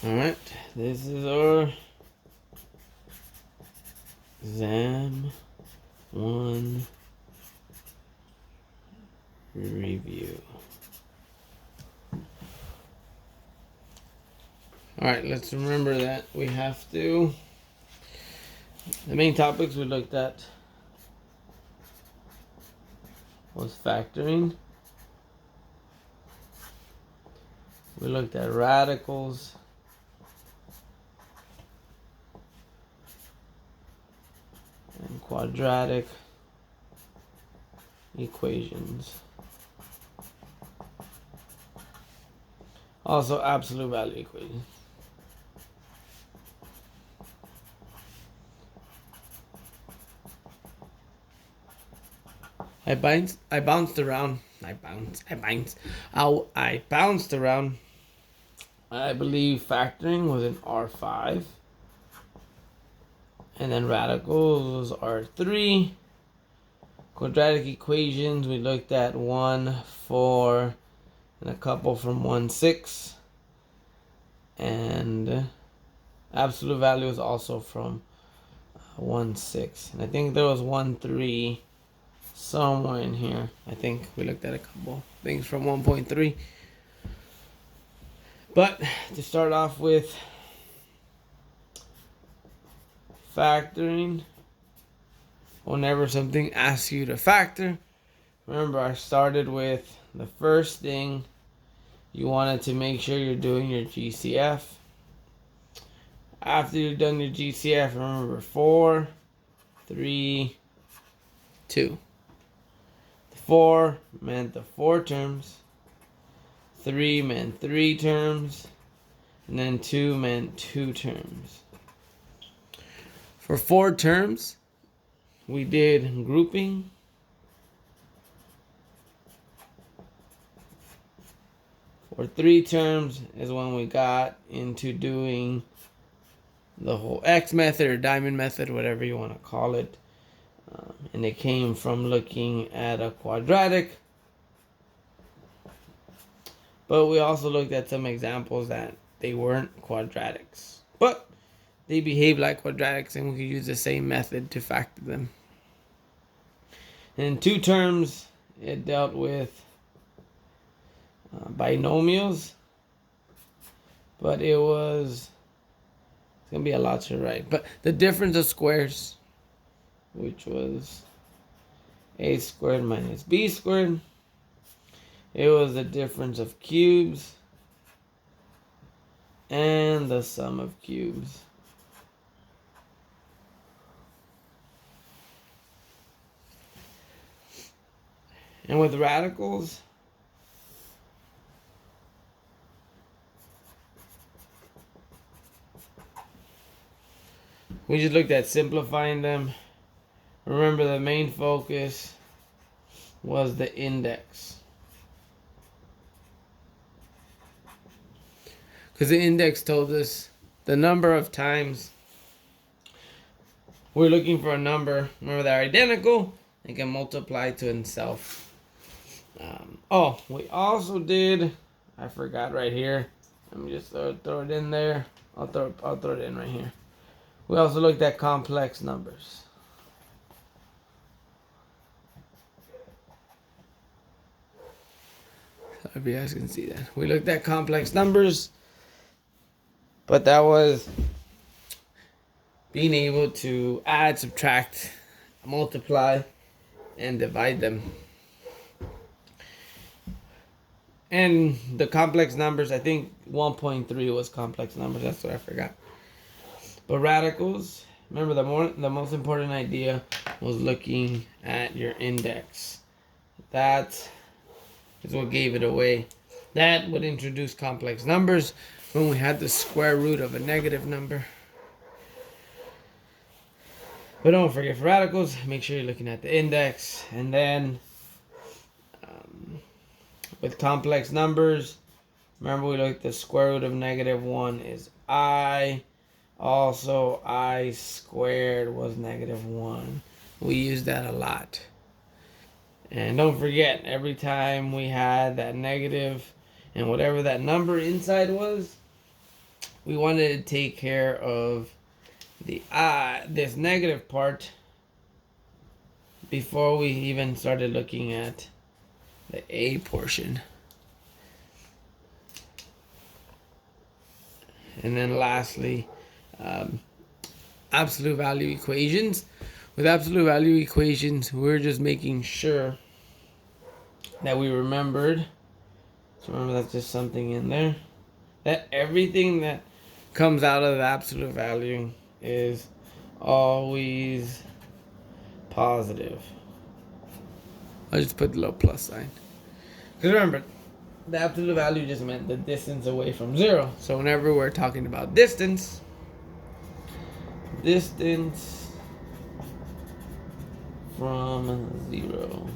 Alright, this is our exam 1 review. Alright, let's remember that we have to. The main topics we looked at was factoring. We looked at radicals. And quadratic equations. Also absolute value equations. I bounced around. I bounced around. I believe factoring was in R5. And then radicals was R3. Quadratic equations, we looked at 1, 4, and a couple from 1, 6. And absolute value is also from 1, 6. And I think there was 1, 3 somewhere in here. I think we looked at a couple things from 1.3. But to start off with factoring, whenever something asks you to factor, remember I started with the first thing. You wanted to make sure you're doing your GCF. After you've done your GCF, remember 4, 3, 2. The 4 meant the 4 terms. 3 meant 3 terms. And then 2 meant 2 terms. For 4 terms, we did grouping. For 3 terms is when we got into doing the whole X method or diamond method, whatever you want to call it. And it came from looking at a quadratic. But we also looked at some examples that they weren't quadratics. But they behave like quadratics and we could use the same method to factor them. And in 2 terms, it dealt with binomials. But it was... It's going to be a lot to write. But the difference of squares, which was a squared minus b squared. It was the difference of cubes and the sum of cubes. And with radicals, we just looked at simplifying them. Remember, the main focus was the index. Because the index told us the number of times we're looking for a number. Remember, they're identical. They can multiply to itself. We also did, I forgot right here. Let me just throw it in there. I'll throw it in right here. We also looked at complex numbers. If you guys can see that. We looked at complex numbers. But that was being able to add, subtract, multiply, and divide them. And the complex numbers, I think 1.3 was complex numbers. That's what I forgot. But radicals, remember the most important idea was looking at your index. That is what gave it away. That would introduce complex numbers when we had the square root of a negative number. But don't forget, for radicals, make sure you're looking at the index. And then with complex numbers, remember we looked at the square root of -1 is I. Also, I squared was -1. We used that a lot. And don't forget, every time we had that negative and whatever that number inside was, we wanted to take care of the this negative part before we even started looking at the a portion. And then lastly, absolute value equations. With absolute value equations, we're just making sure that we remembered. So remember, that's just something in there. That everything that comes out of the absolute value is always positive. I'll just put the little plus sign. Because remember, the absolute value just meant the distance away from 0. So whenever we're talking about distance from 0.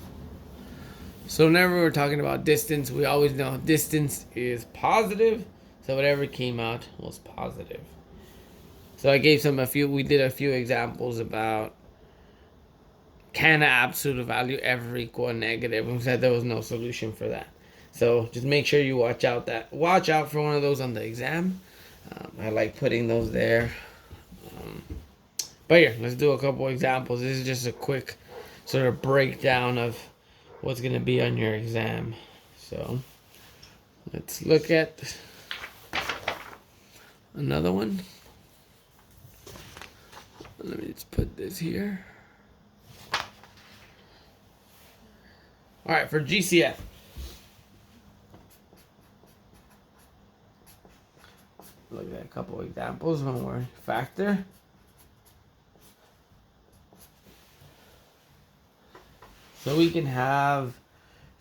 So whenever we're talking about distance, we always know distance is positive. So whatever came out was positive. So I gave we did a few examples about can an absolute value ever equal a negative? We said there was no solution for that. So just make sure you watch out for one of those on the exam. I like putting those there. But here, let's do a couple examples. This is just a quick sort of breakdown of what's going to be on your exam. So let's look at another one. Let me just put this here. All right, for GCF. Look at a couple examples when we're factor. So we can have,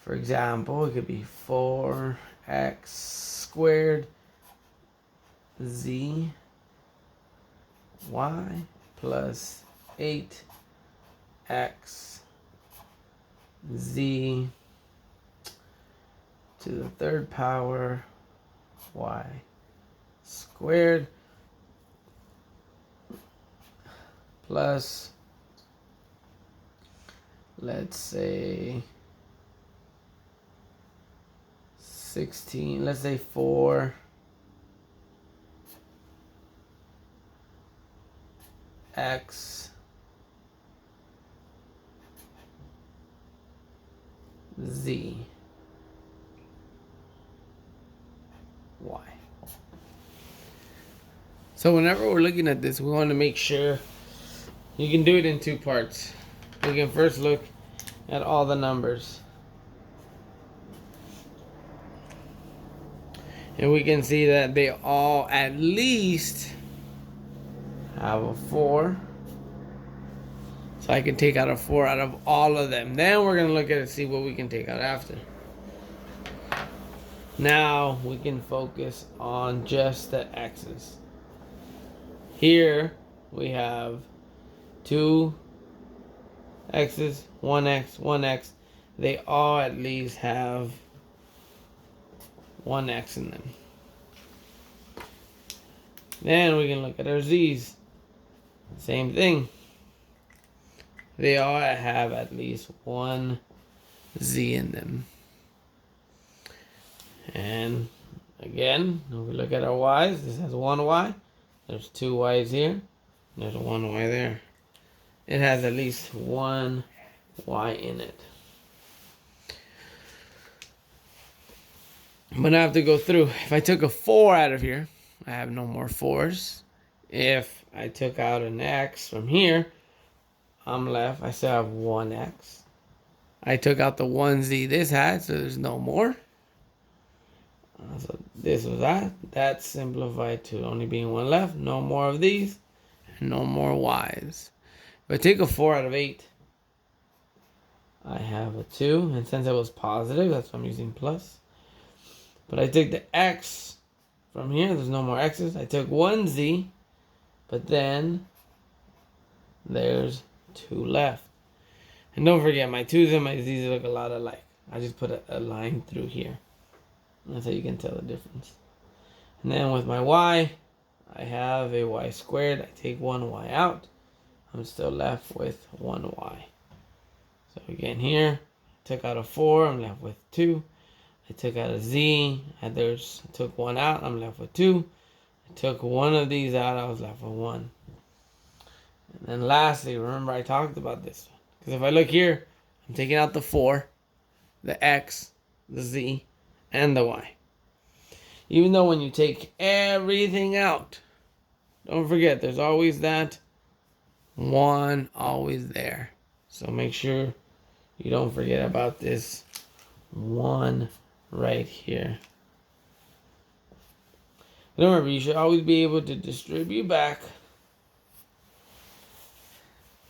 for example, it could be 4x squared z y plus 8x z to the third power y squared plus, let's say 16, let's say 4 x z y. So whenever we're looking at this, we want to make sure you can do it in two parts. We can first look at all the numbers. And we can see that they all at least have a 4. So I can take out a 4 out of all of them. Then we're going to look at it and see what we can take out after. Now we can focus on just the x's. Here we have 2 x's, 1x, 1x. They all at least have 1x in them. Then we can look at our z's. Same thing. They all have at least 1 z in them. And again, if we look at our y's, this has 1 y. There's 2 y's here. There's 1 y there. It has at least 1 y in it. But I have to go through. If I took a 4 out of here, I have no more 4's. If I took out an x from here, I'm left. I still have 1x. I took out the 1z this had, so there's no more. So this was that. That's simplified to only being 1 left. No more of these. And no more y's. If I take a 4 out of 8, I have a 2. And since it was positive, that's why I'm using plus. But I take the x from here. There's no more x's. I took 1z. But then there's 2 left. And don't forget, my 2's and my z's look a lot alike. I just put a line through here. That's how you can tell the difference. And then with my y, I have a y squared. I take 1 y out. I'm still left with 1 y. So again here, I took out a 4. I'm left with 2. I took out a z. I took 1 out. I'm left with 2. I took one of these out, I was left with 1. And then lastly, remember I talked about this. Because if I look here, I'm taking out the 4, the X, the Z, and the Y. Even though when you take everything out, don't forget there's always that 1 always there. So make sure you don't forget about this 1 right here. Remember, you should always be able to distribute back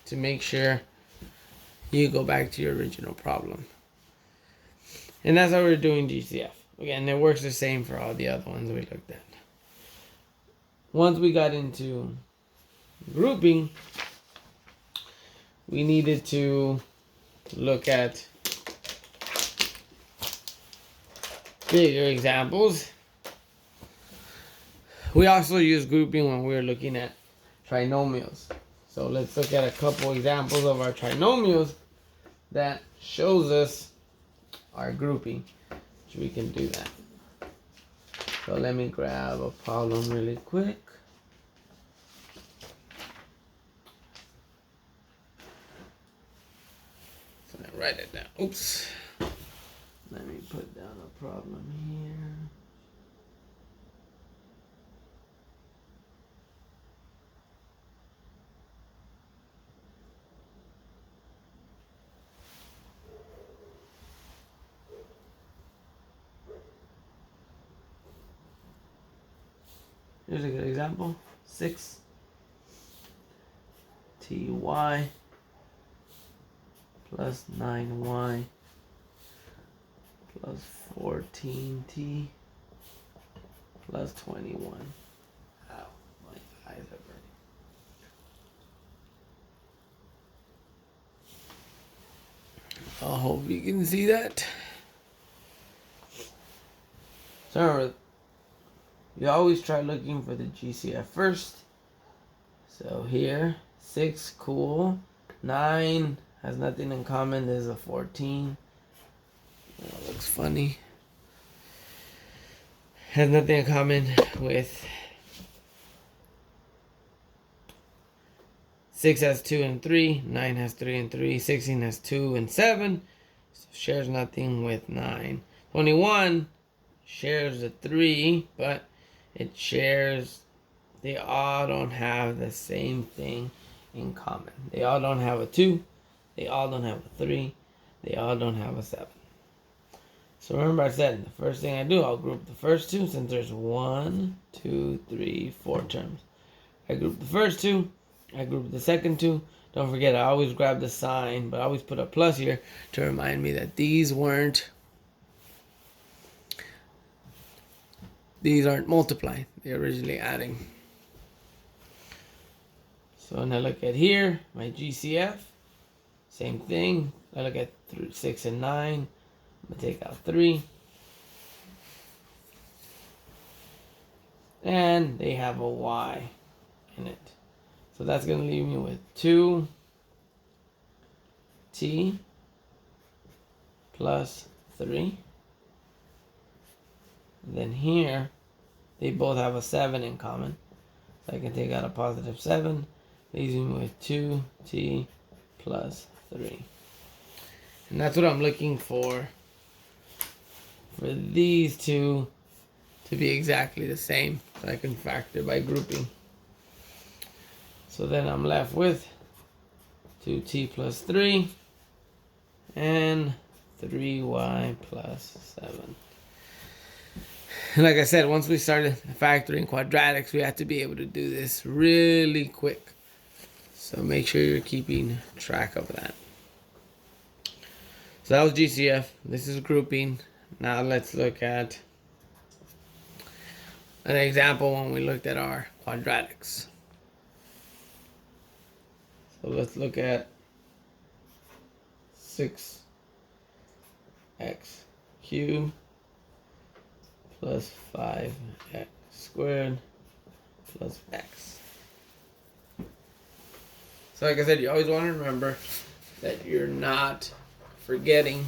to make sure you go back to your original problem. And that's how we're doing GCF. Again, it works the same for all the other ones we looked at. Once we got into grouping, we needed to look at bigger examples. We also use grouping when we're looking at trinomials. So let's look at a couple examples of our trinomials that shows us our grouping. So we can do that. So let me grab a problem really quick. So I write it down. Oops. Let me put down a problem here. Here's a good example. 6 ty plus 9y plus 14t plus 21. Ow, my eyes are burning. I hope you can see that. So remember, you always try looking for the GCF first. So here, 6, cool. 9 has nothing in common. There's a 14. That looks funny. Has nothing in common with 6 has 2 and 3. 9 has 3 and 3. 16 has 2 and 7. So shares nothing with 9. 21 shares a 3, but it shares, they all don't have the same thing in common. They all don't have a 2. They all don't have a 3. They all don't have a 7. So remember I said, the first thing I do, I'll group the first 2 since there's 1, 2, 3, 4 terms. I group the first 2. I group the second 2. Don't forget, I always grab the sign, but I always put a plus here to remind me that these aren't multiplying. They're originally adding. So when I look at here, my GCF, same thing. I look at 6 and 9. I'm going to take out 3. And they have a y in it. So that's going to leave me with 2t plus 3. And then here, they both have a 7 in common. So I can take out a positive 7, leaves me with 2t plus 3. And that's what I'm looking for these two to be exactly the same. So I can factor by grouping. So then I'm left with 2t plus 3 and 3y plus 7. And like I said, once we started factoring quadratics, we have to be able to do this really quick. So make sure you're keeping track of that. So that was GCF. This is grouping. Now let's look at an example when we looked at our quadratics. So let's look at 6x cubed plus 5x squared plus x. So like I said, you always want to remember that you're not forgetting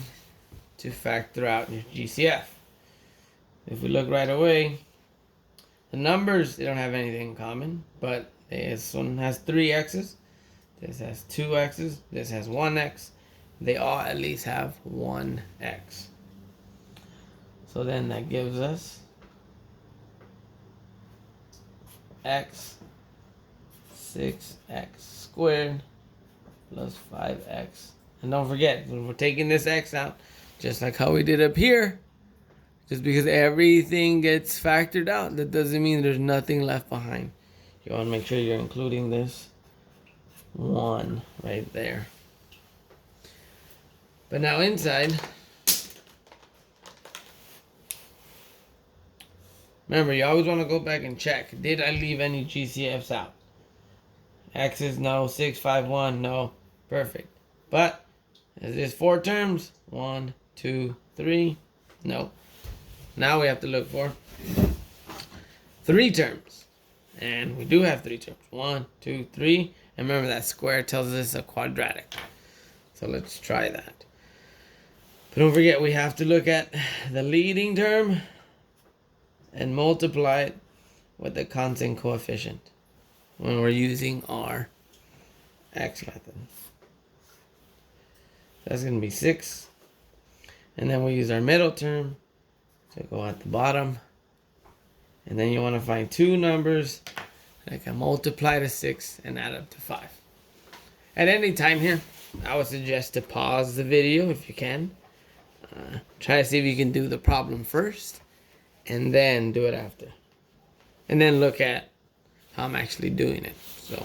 to factor out your GCF. If we look right away, The numbers, they don't have anything in common, but this one has 3 x's, this has 2 x's, this has 1 x. They all at least have 1 x. So then that gives us x 6x squared plus 5x. And don't forget, when we're taking this x out, just like how we did up here, just because everything gets factored out, that doesn't mean there's nothing left behind. You want to make sure you're including this 1 right there. But now inside, remember, you always want to go back and check. Did I leave any GCFs out? X's, no. 6, 5, 1, no. Perfect. But, is this 4 terms? 1, 2, 3. No. Now we have to look for 3 terms. And we do have 3 terms. 1, 2, 3. And remember, that square tells us it's a quadratic. So let's try that. But don't forget, we have to look at the leading term and multiply it with the constant coefficient when we're using our x method. That's going to be 6. And then we use our middle term to go at the bottom. And then you want to find 2 numbers that can multiply to 6 and add up to 5. At any time here, I would suggest to pause the video if you can. Try to see if you can do the problem first and then do it after. And then look at how I'm actually doing it. So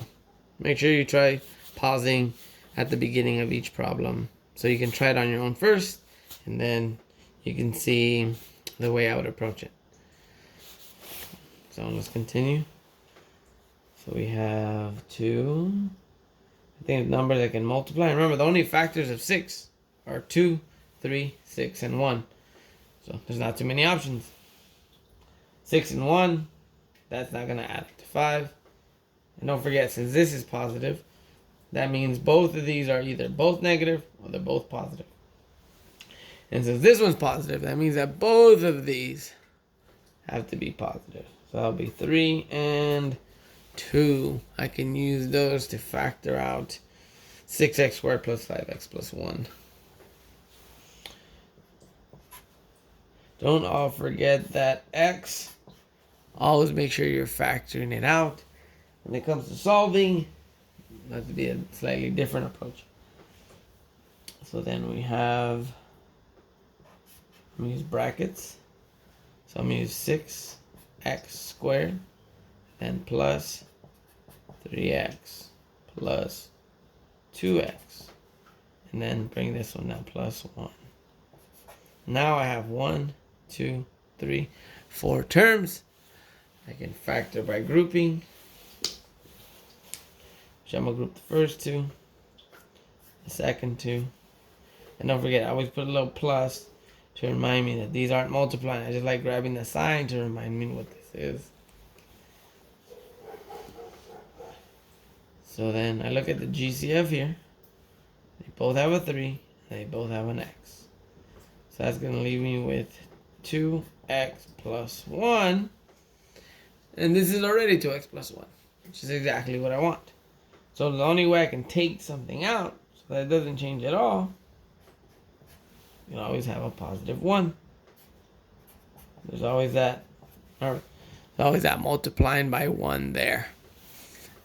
make sure you try pausing at the beginning of each problem so you can try it on your own first, and then you can see the way I would approach it. So let's continue. So we have 2. I think numbers that can multiply. Remember, the only factors of 6 are 2, 3, 6, and 1. So there's not too many options. 6 and 1, that's not going to add up to 5. And don't forget, since this is positive, that means both of these are either both negative or they're both positive. And since this one's positive, that means that both of these have to be positive. So that'll be 3 and 2. I can use those to factor out 6x squared plus 5x plus 1. Don't all forget that x. Always make sure you're factoring it out. When it comes to solving, it has to be a slightly different approach. So then we have, I'm going to use brackets. So I'm going to use 6x squared and plus 3x plus 2x. And then bring this one down, plus 1. Now I have 1, 2, 3, 4 terms. I can factor by grouping. So I'm going to group the first 2, the second 2. And don't forget, I always put a little plus to remind me that these aren't multiplying. I just like grabbing the sign to remind me what this is. So then I look at the GCF here. They both have a 3. They both have an x. So that's going to leave me with 2x plus 1. And this is already 2x plus 1, which is exactly what I want. So the only way I can take something out so that it doesn't change at all, you can always have a positive 1. There's always that multiplying by 1 there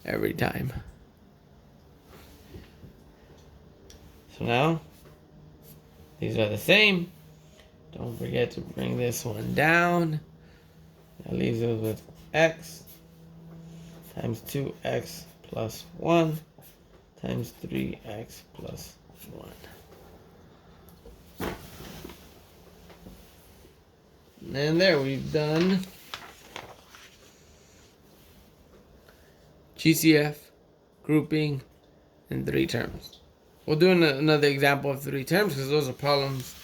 every time. So now, these are the same. Don't forget to bring this one down. That leaves us with x times 2x plus 1 times 3x plus 1. And there, we've done GCF, grouping, and 3 terms. We'll do another example of 3 terms because those are problems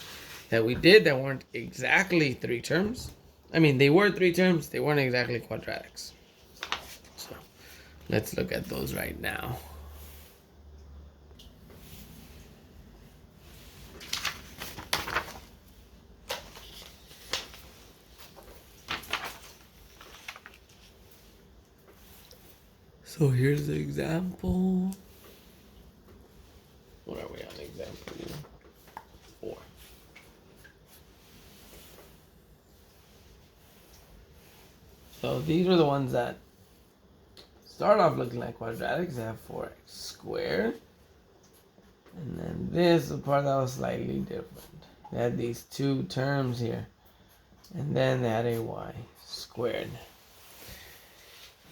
that we did that weren't exactly 3 terms. I mean, they were 3 terms, they weren't exactly quadratics. So let's look at those right now. So here's the example. What are we on? Example 4. So these are the ones that start off looking like quadratics. They have 4x squared. And then this is the part that was slightly different. They had these two terms here. And then they had a y squared.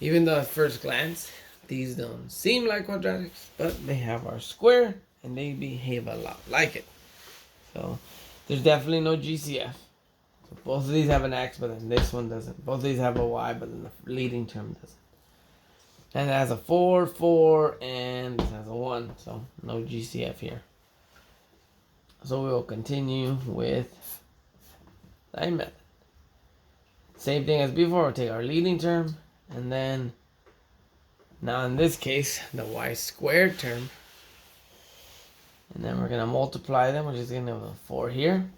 Even though at first glance, these don't seem like quadratics, but they have our square and they behave a lot like it. So there's definitely no GCF. So both of these have an x, but then this one doesn't. Both of these have a y, but then the leading term doesn't. And it has a 4, 4, and this has a 1. So no GCF here. So we will continue with the method. Same thing as before, we'll take our leading term, and then, now in this case, the y squared term. And then we're going to multiply them, which is going to have a 4 here.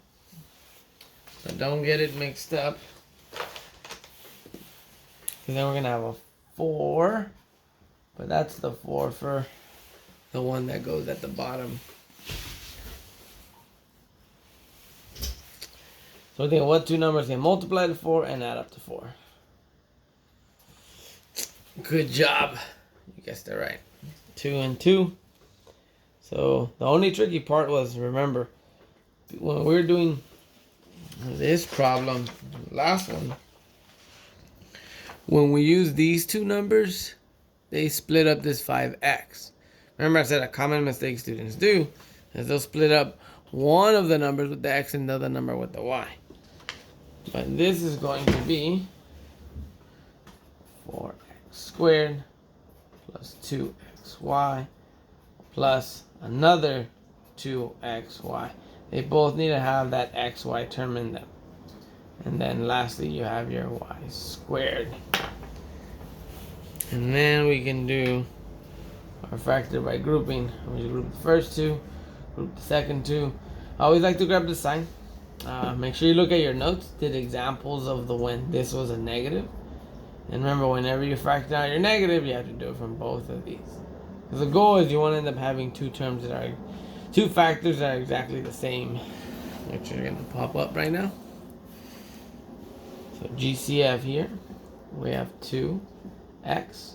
So don't get it mixed up. Because then we're going to have a 4. But that's the 4 for the one that goes at the bottom. So we think what two numbers can multiply to 4 and add up to 4. Good job. You guessed it right. 2 and 2. So the only tricky part was, remember, when we were doing this problem, last one, when we use these two numbers, they split up this 5x. Remember I said a common mistake students do is they'll split up one of the numbers with the x and the other number with the y. But this is going to be 4x squared plus 2xy plus another 2xy. They both need to have that xy term in them. And then lastly, you have your y squared. And then we can do our factor by grouping. We group the first two, group the second two. I always like to grab the sign. Make sure you look at your notes. Did examples of the when this was a negative. And remember, whenever you factor out your negative, you have to do it from both of these. Because the goal is you want to end up having two factors that are exactly the same, which are going to pop up right now. So GCF here, we have 2x.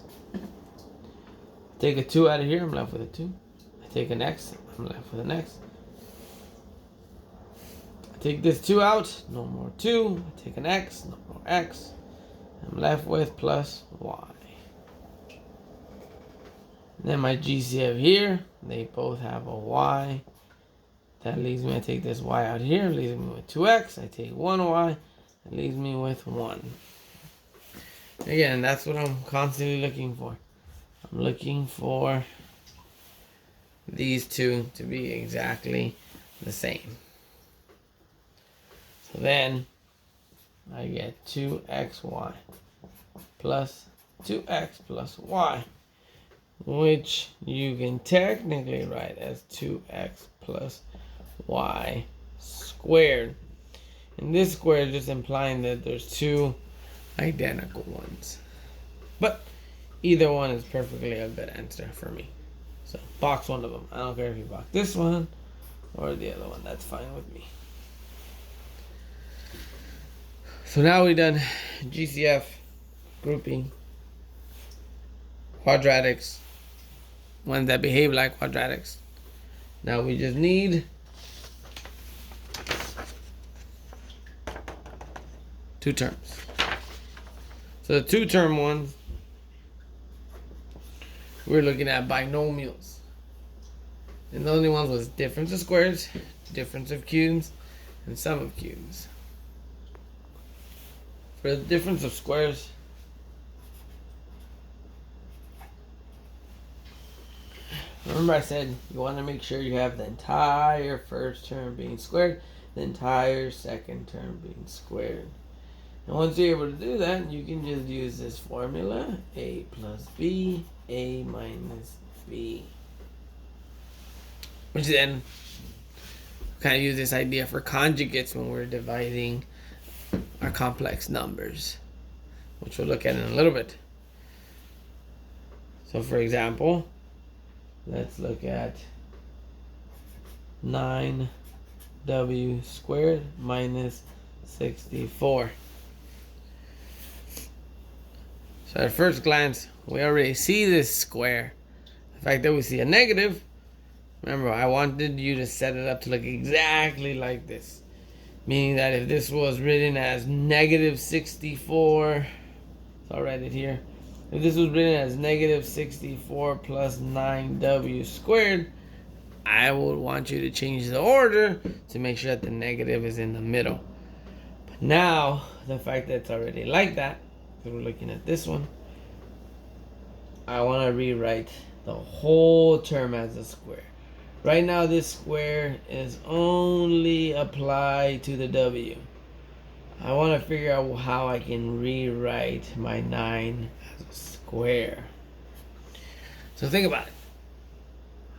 Take a 2 out of here, I'm left with a 2. I take an x, I'm left with an x. I take this 2 out, no more 2. I take an x, no more x. I'm left with plus y. And then my GCF here, they both have a y. That leaves me, I take this y out here, leaves me with 2x. I take 1y, it leaves me with 1. Again, that's what I'm constantly looking for. I'm looking for these two to be exactly the same. So then I get 2xy plus 2x plus y, which you can technically write as 2x plus y squared. And this square is just implying that there's two identical ones. But either one is perfectly a good answer for me. So box one of them. I don't care if you box this one or the other one. That's fine with me. So now we've done GCF, grouping, quadratics, ones that behave like quadratics. Now we just need two terms. So the two term ones, we're looking at binomials. And the only ones was difference of squares, difference of cubes, and sum of cubes. For the difference of squares, remember I said you want to make sure you have the entire first term being squared, the entire second term being squared. And once you're able to do that, you can just use this formula, a plus b, a minus b. Which then kind of use this idea for conjugates when we're dividing our complex numbers, which we'll look at in a little bit. So for example, let's look at 9w squared minus 64. So at first glance, we already see this square. The fact that we see a negative, remember, I wanted you to set it up to look exactly like this. Meaning that if this was written as negative 64, so I'll write it here. If this was written as negative 64 plus 9w squared, I would want you to change the order to make sure that the negative is in the middle. But now, the fact that it's already like that, because we're looking at this one, I want to rewrite the whole term as a square. Right now, this square is only applied to the w. I want to figure out how I can rewrite my 9 as a square. So think about it.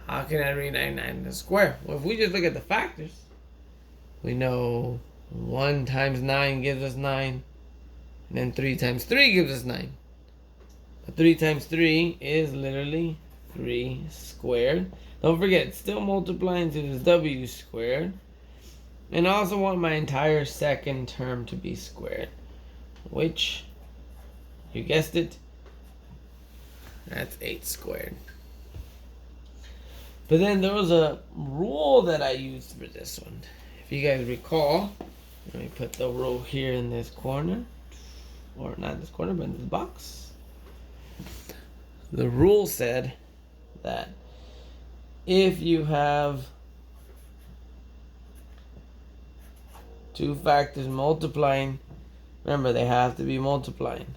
How can I rewrite 9 as a square? Well, if we just look at the factors, we know 1 times 9 gives us 9. And then 3 times 3 gives us 9. But 3 times 3 is literally 3 squared. Don't forget, it's still multiplying to this w squared. And I also want my entire second term to be squared. Which, you guessed it, that's 8 squared. But then there was a rule that I used for this one. If you guys recall, let me put the rule here in this corner. Or not this corner, but in this box. The rule said that if you have two factors multiplying, remember they have to be multiplying,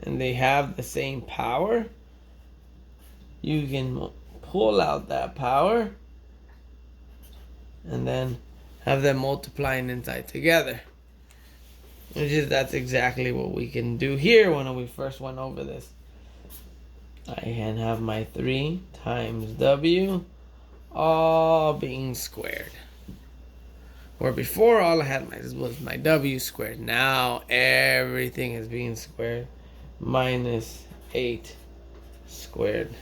and they have the same power, you can pull out that power and then have them multiplying inside together. That's exactly what we can do here when we first went over this. I can have my 3 times w all being squared. Where before all I had was my w squared. Now everything is being squared. Minus 8 squared.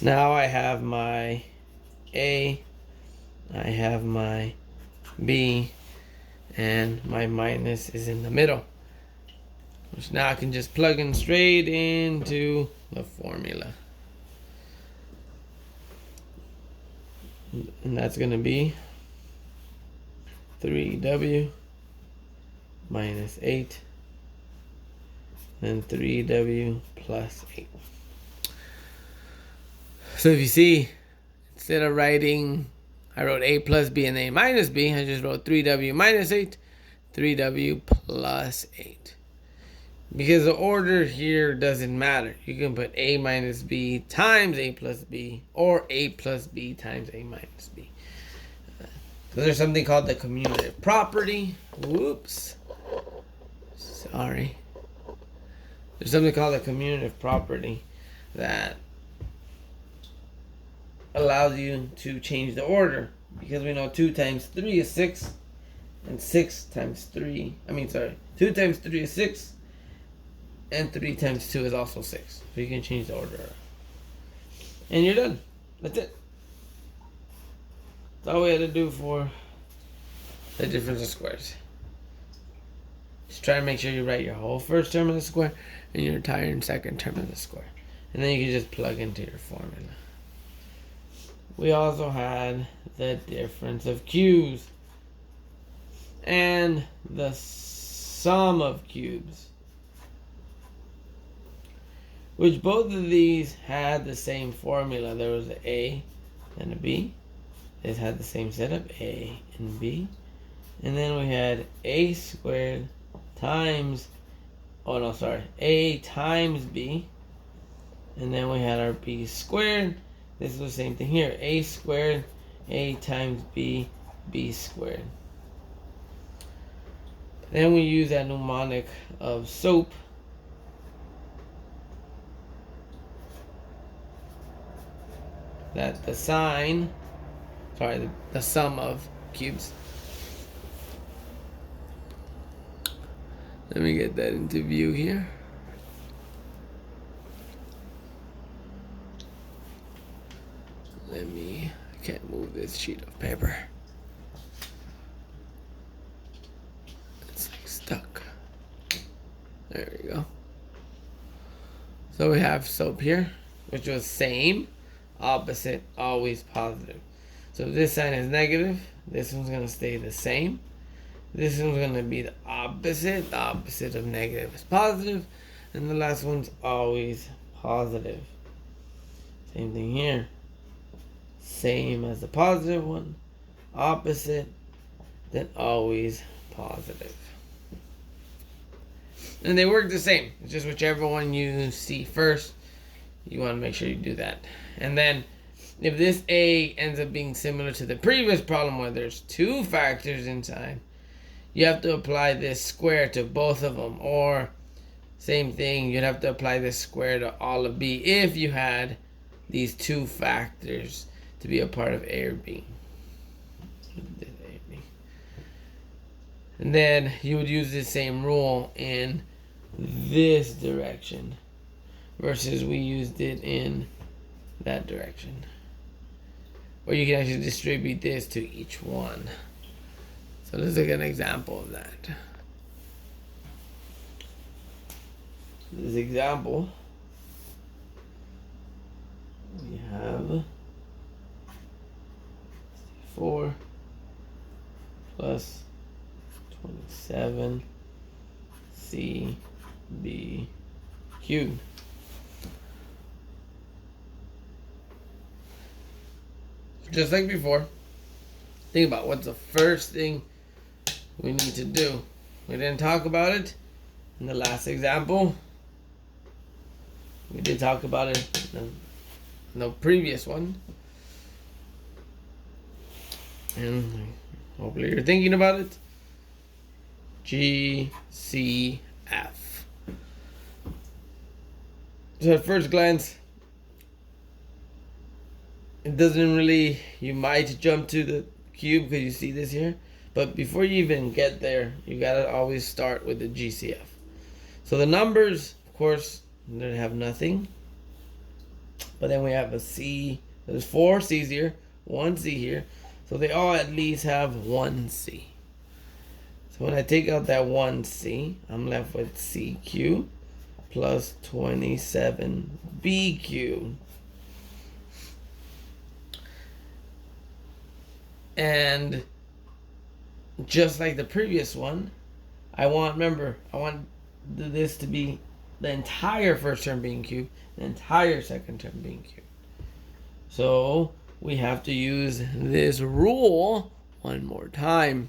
Now I have my a, I have my b, and my minus is in the middle. Which now I can just plug in straight into the formula. And that's going to be 3w minus 8 and 3w plus 8. So if you see, instead of writing, I wrote a plus b and a minus b, I just wrote 3w minus 8, 3w plus 8. Because the order here doesn't matter. You can put a minus b times a plus b, or a plus b times a minus b. So there's something called the commutative property. Whoops. Sorry. There's something called the commutative property that allows you to change the order. Because we know 2 times 3 is 6. And 6 times 3, 2 times 3 is 6. And 3 times 2 is also 6. So you can change the order. And you're done. That's it. That's all we had to do for the difference of squares. Just try to make sure you write your whole first term of the square and your entire second term of the square. And then you can just plug into your formula. We also had the difference of cubes and the sum of cubes, which both of these had the same formula. There was an A and a B. This had the same setup, A and B. And then we had A squared times, A times B. And then we had our B squared. This is the same thing here, A squared, A times B, B squared. Then we use that mnemonic of SOAP. That the sum of cubes. Let me get that into view here. I can't move this sheet of paper. It's like stuck. There we go. So we have SOAP here, which was same, opposite, always positive. So if this sign is negative, this one's going to stay the same. This one's going to be the opposite. The opposite of negative is positive. And the last one's always positive. Same thing here. Same as the positive one. Opposite, then always positive. And they work the same. It's just whichever one you see first, you want to make sure you do that. And then if this A ends up being similar to the previous problem where there's two factors inside, you have to apply this square to both of them. Or same thing, you'd have to apply this square to all of B if you had these two factors to be a part of A or B. And then you would use the same rule in this direction versus we used it in that direction. Or you can actually distribute this to each one. So let's look at an example of that. This example, we have 4 plus 27 C B cubed. Just like before, think about what's the first thing we need to do. We didn't talk about it in the last example. We did talk about it in the previous one. And hopefully you're thinking about it. GCF. So at first glance, it doesn't really, you might jump to the cube because you see this here. But before you even get there, you gotta always start with the GCF. So the numbers, of course, they have nothing. But then we have a C. There's 4 C's here, 1 C here. So they all at least have 1 C. So when I take out that 1 C, I'm left with CQ plus 27BQ. And just like the previous one, I want this to be the entire first term being cubed, the entire second term being cubed. So we have to use this rule one more time.